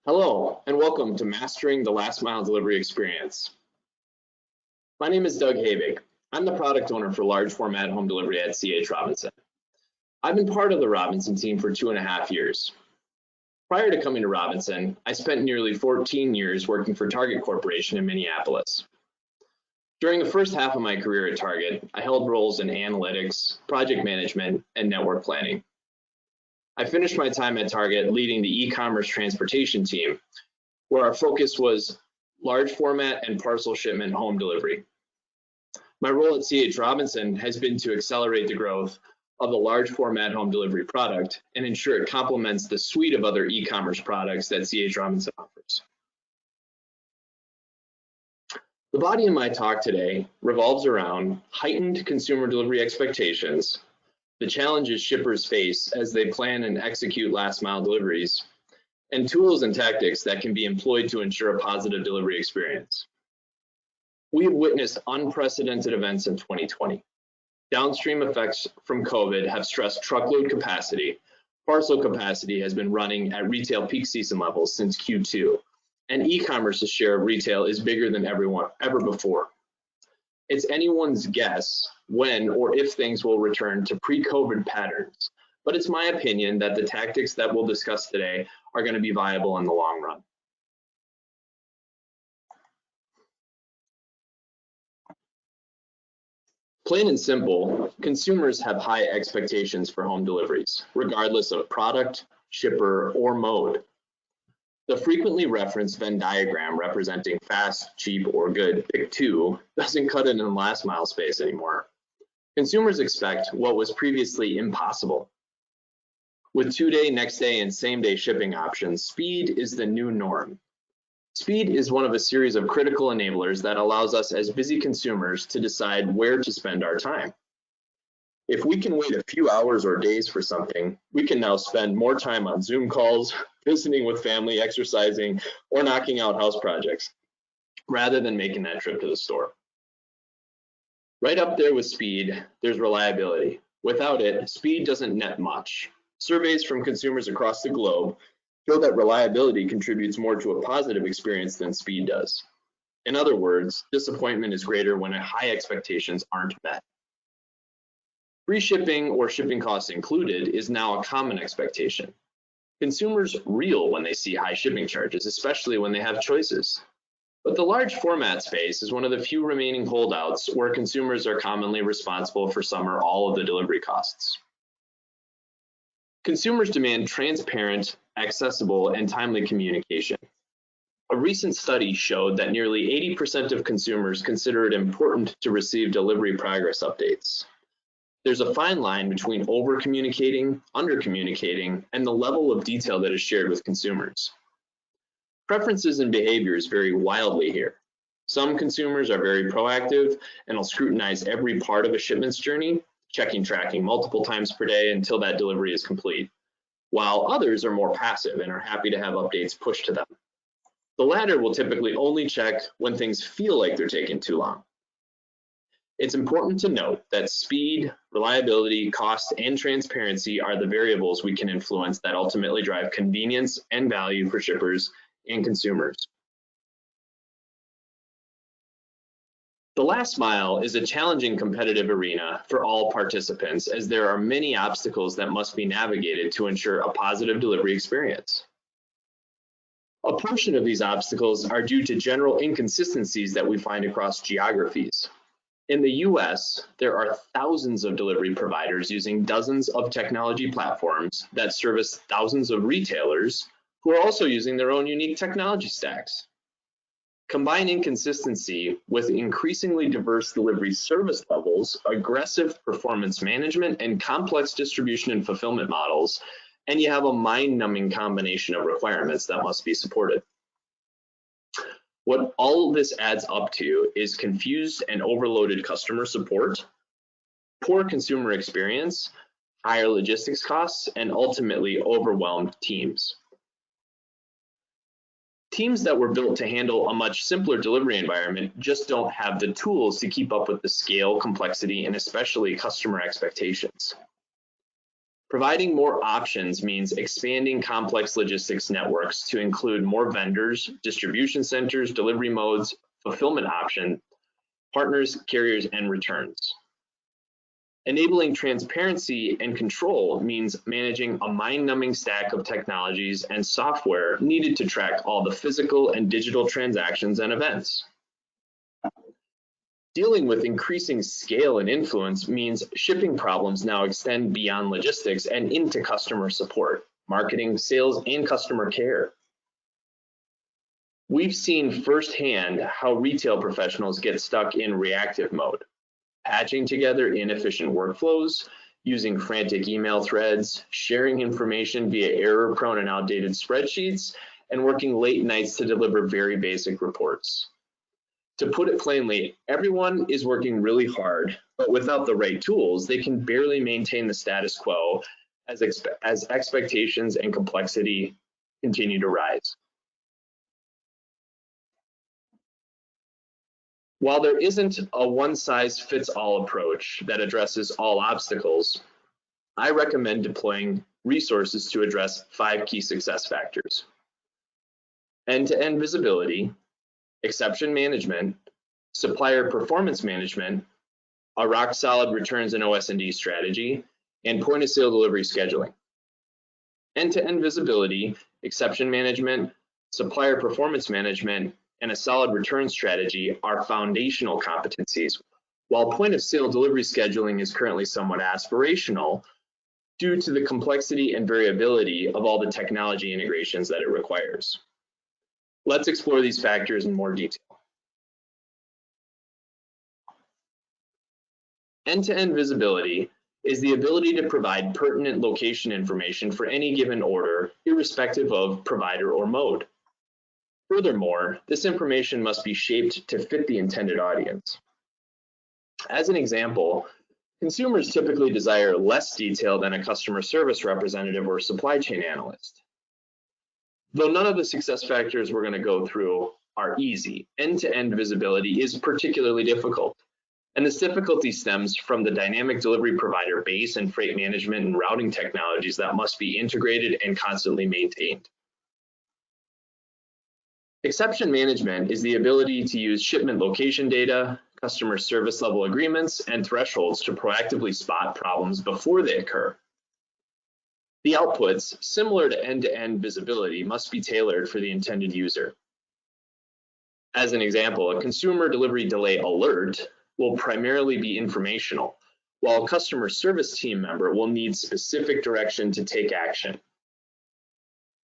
Hello, and welcome to Mastering the Last Mile Delivery Experience. My name is Doug Havig. I'm the product owner for large format home delivery at C.H. Robinson. I've been part of the Robinson team for 2.5 years. Prior to coming to Robinson, I spent nearly 14 years working for Target Corporation in Minneapolis. During the first half of my career at Target, I held roles in analytics, project management, and network planning. I finished my time at Target leading the e-commerce transportation team, where our focus was large format and parcel shipment home delivery. My role at C.H. Robinson has been to accelerate the growth of the large format home delivery product and ensure it complements the suite of other e-commerce products that C.H. Robinson offers. The body of my talk today revolves around heightened consumer delivery expectations, the challenges shippers face as they plan and execute last mile deliveries, and tools and tactics that can be employed to ensure a positive delivery experience. We have witnessed unprecedented events in 2020. Downstream effects from COVID have stressed truckload capacity. Parcel capacity has been running at retail peak season levels since Q2, and e-commerce's share of retail is bigger than ever before. It's anyone's guess when or if things will return to pre-COVID patterns, but it's my opinion that the tactics that we'll discuss today are going to be viable in the long run. Plain and simple, consumers have high expectations for home deliveries, regardless of product, shipper, or mode. The frequently referenced Venn diagram representing fast, cheap, or good, pick two, doesn't cut it in the last mile space anymore. Consumers expect what was previously impossible. With 2-day, next day, and same-day shipping options, speed is the new norm. Speed is one of a series of critical enablers that allows us as busy consumers to decide where to spend our time. If we can wait a few hours or days for something, we can now spend more time on Zoom calls, visiting with family, exercising, or knocking out house projects, rather than making that trip to the store. Right up there with speed, there's reliability. Without it, speed doesn't net much. Surveys from consumers across the globe show that reliability contributes more to a positive experience than speed does. In other words, disappointment is greater when high expectations aren't met. Free shipping or shipping costs included is now a common expectation. Consumers reel when they see high shipping charges, especially when they have choices. But the large format space is one of the few remaining holdouts where consumers are commonly responsible for some or all of the delivery costs. Consumers demand transparent, accessible, and timely communication. A recent study showed that nearly 80% of consumers consider it important to receive delivery progress updates. There's a fine line between over-communicating, under-communicating, and the level of detail that is shared with consumers. Preferences and behaviors vary wildly here. Some consumers are very proactive and will scrutinize every part of a shipment's journey, checking tracking multiple times per day until that delivery is complete, while others are more passive and are happy to have updates pushed to them. The latter will typically only check when things feel like they're taking too long. It's important to note that speed, reliability, cost, and transparency are the variables we can influence that ultimately drive convenience and value for shippers and consumers. The last mile is a challenging competitive arena for all participants, as there are many obstacles that must be navigated to ensure a positive delivery experience. A portion of these obstacles are due to general inconsistencies that we find across geographies. In the US, there are thousands of delivery providers using dozens of technology platforms that service thousands of retailers who are also using their own unique technology stacks. Combine inconsistency with increasingly diverse delivery service levels, aggressive performance management, and complex distribution and fulfillment models, and you have a mind-numbing combination of requirements that must be supported. What all of this adds up to is confused and overloaded customer support, poor consumer experience, higher logistics costs, and ultimately overwhelmed teams. Teams that were built to handle a much simpler delivery environment just don't have the tools to keep up with the scale, complexity, and especially customer expectations. Providing more options means expanding complex logistics networks to include more vendors, distribution centers, delivery modes, fulfillment options, partners, carriers, and returns. Enabling transparency and control means managing a mind-numbing stack of technologies and software needed to track all the physical and digital transactions and events. Dealing with increasing scale and influence means shipping problems now extend beyond logistics and into customer support, marketing, sales, and customer care. We've seen firsthand how retail professionals get stuck in reactive mode, patching together inefficient workflows, using frantic email threads, sharing information via error-prone and outdated spreadsheets, and working late nights to deliver very basic reports. To put it plainly, everyone is working really hard, but without the right tools, they can barely maintain the status quo as expectations and complexity continue to rise. While there isn't a one-size-fits-all approach that addresses all obstacles, I recommend deploying resources to address 5 key success factors: end-to-end visibility, exception management, supplier performance management, a rock-solid returns and OS&D strategy, and point-of-sale delivery scheduling. End-to-end visibility, exception management, supplier performance management, and a solid return strategy are foundational competencies, while point-of-sale delivery scheduling is currently somewhat aspirational due to the complexity and variability of all the technology integrations that it requires. Let's explore these factors in more detail. End-to-end visibility is the ability to provide pertinent location information for any given order, irrespective of provider or mode. Furthermore, this information must be shaped to fit the intended audience. As an example, consumers typically desire less detail than a customer service representative or supply chain analyst. Though none of the success factors we're going to go through are easy, end-to-end visibility is particularly difficult. And this difficulty stems from the dynamic delivery provider base and freight management and routing technologies that must be integrated and constantly maintained. Exception management is the ability to use shipment location data, customer service level agreements, and thresholds to proactively spot problems before they occur. The outputs, similar to end-to-end visibility, must be tailored for the intended user. As an example, a consumer delivery delay alert will primarily be informational, while a customer service team member will need specific direction to take action.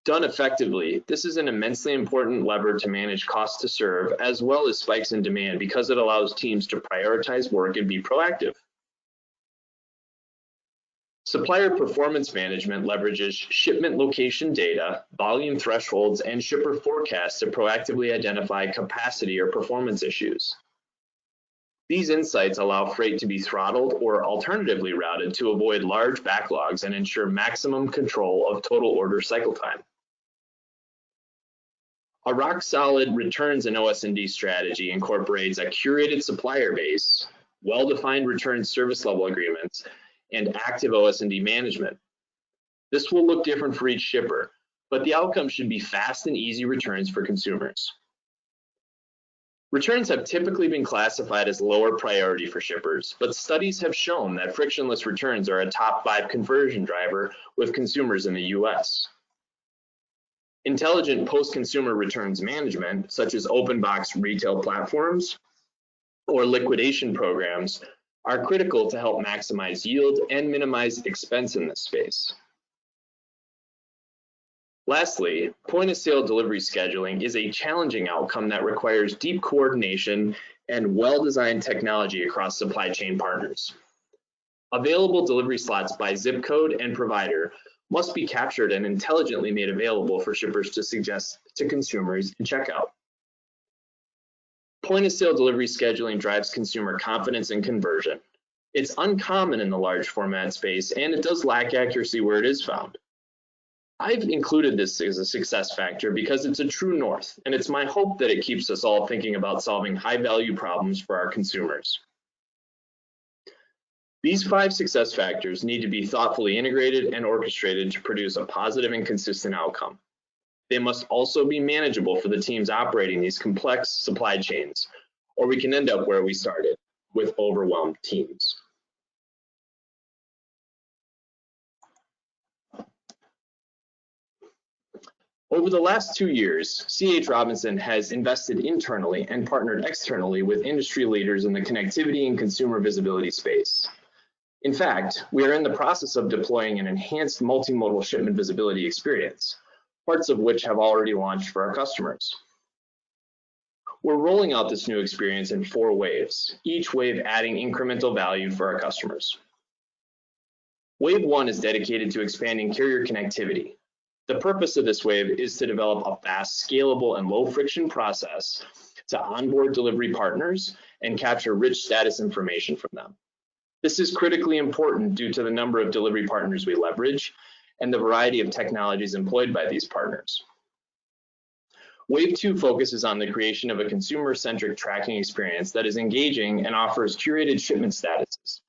Done effectively, this is an immensely important lever to manage cost to serve, as well as spikes in demand, because it allows teams to prioritize work and be proactive. Supplier performance management leverages shipment location data, volume thresholds, and shipper forecasts to proactively identify capacity or performance issues. These insights allow freight to be throttled or alternatively routed to avoid large backlogs and ensure maximum control of total order cycle time. A rock-solid returns and OS&D strategy incorporates a curated supplier base, well-defined return service level agreements, and active OS&D management. This will look different for each shipper, but the outcome should be fast and easy returns for consumers. Returns have typically been classified as lower priority for shippers, but studies have shown that frictionless returns are a top 5 conversion driver with consumers in the US. Intelligent post-consumer returns management, such as open box retail platforms or liquidation programs, are critical to help maximize yield and minimize expense in this space. Lastly, point-of-sale delivery scheduling is a challenging outcome that requires deep coordination and well-designed technology across supply chain partners. Available delivery slots by zip code and provider must be captured and intelligently made available for shippers to suggest to consumers in checkout. Point-of-sale delivery scheduling drives consumer confidence and conversion. It's uncommon in the large format space, and it does lack accuracy where it is found. I've included this as a success factor because it's a true north, and it's my hope that it keeps us all thinking about solving high-value problems for our consumers. These 5 success factors need to be thoughtfully integrated and orchestrated to produce a positive and consistent outcome. They must also be manageable for the teams operating these complex supply chains, or we can end up where we started, with overwhelmed teams. Over the last 2 years, C.H. Robinson has invested internally and partnered externally with industry leaders in the connectivity and consumer visibility space. In fact, we are in the process of deploying an enhanced multimodal shipment visibility experience, parts of which have already launched for our customers. We're rolling out this new experience in 4 waves, each wave adding incremental value for our customers. Wave 1 is dedicated to expanding carrier connectivity. The purpose of this wave is to develop a fast, scalable, and low-friction process to onboard delivery partners and capture rich status information from them. This is critically important due to the number of delivery partners we leverage and the variety of technologies employed by these partners. Wave 2 focuses on the creation of a consumer-centric tracking experience that is engaging and offers curated shipment statuses,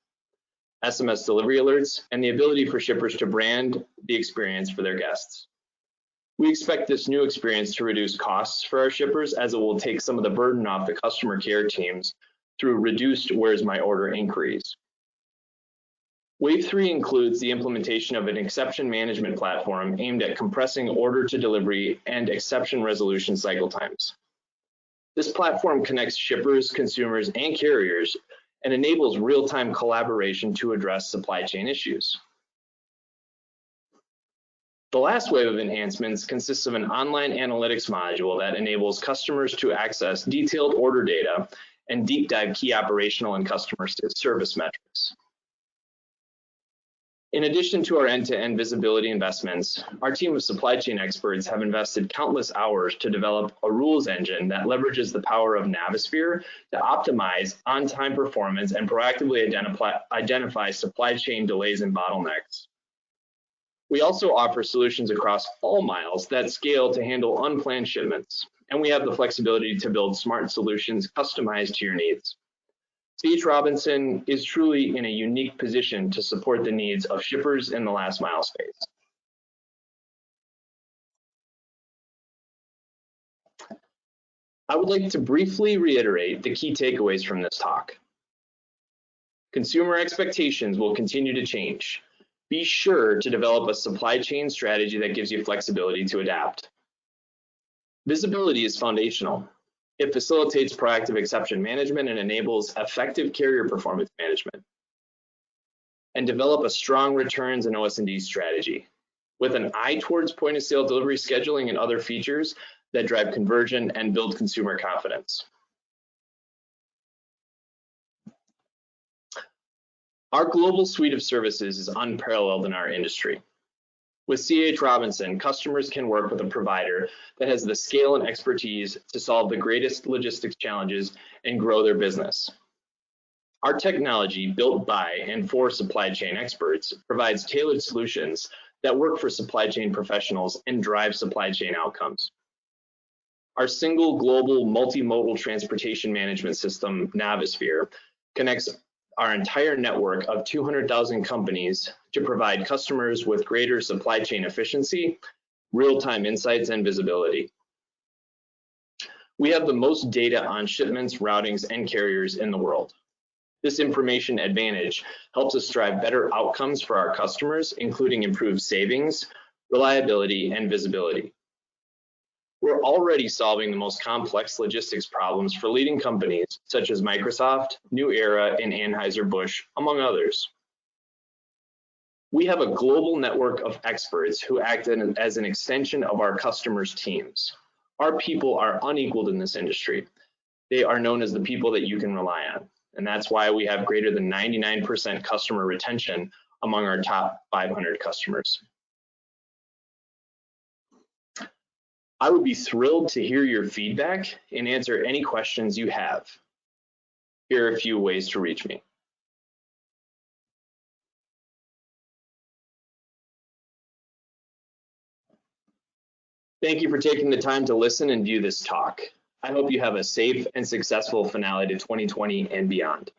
SMS delivery alerts, and the ability for shippers to brand the experience for their guests. We expect this new experience to reduce costs for our shippers, as it will take some of the burden off the customer care teams through reduced "Where's my order" inquiries. Wave 3 includes the implementation of an exception management platform aimed at compressing order to delivery and exception resolution cycle times. This platform connects shippers, consumers, and carriers and enables real-time collaboration to address supply chain issues. The last wave of enhancements consists of an online analytics module that enables customers to access detailed order data and deep dive key operational and customer service metrics. In addition to our end-to-end visibility investments, our team of supply chain experts have invested countless hours to develop a rules engine that leverages the power of Navisphere to optimize on-time performance and proactively identify supply chain delays and bottlenecks. We also offer solutions across all miles that scale to handle unplanned shipments, and we have the flexibility to build smart solutions customized to your needs. C.H. Robinson is truly in a unique position to support the needs of shippers in the last mile space. I would like to briefly reiterate the key takeaways from this talk. Consumer expectations will continue to change. Be sure to develop a supply chain strategy that gives you flexibility to adapt. Visibility is foundational. It facilitates proactive exception management and enables effective carrier performance management. And develop a strong returns and OS&D strategy with an eye towards point-of-sale delivery scheduling and other features that drive conversion and build consumer confidence. Our global suite of services is unparalleled in our industry. With C.H. Robinson, customers can work with a provider that has the scale and expertise to solve the greatest logistics challenges and grow their business. Our technology, built by and for supply chain experts, provides tailored solutions that work for supply chain professionals and drive supply chain outcomes. Our single global multimodal transportation management system, Navisphere, connects our entire network of 200,000 companies to provide customers with greater supply chain efficiency, real-time insights, and visibility. We have the most data on shipments, routings, and carriers in the world. This information advantage helps us drive better outcomes for our customers, including improved savings, reliability, and visibility. We're already solving the most complex logistics problems for leading companies such as Microsoft, New Era, and Anheuser-Busch, among others. We have a global network of experts who act as an extension of our customers' teams. Our people are unequaled in this industry. They are known as the people that you can rely on, and that's why we have greater than 99% customer retention among our top 500 customers. I would be thrilled to hear your feedback and answer any questions you have. Here are a few ways to reach me. Thank you for taking the time to listen and view this talk. I hope you have a safe and successful finale to 2020 and beyond.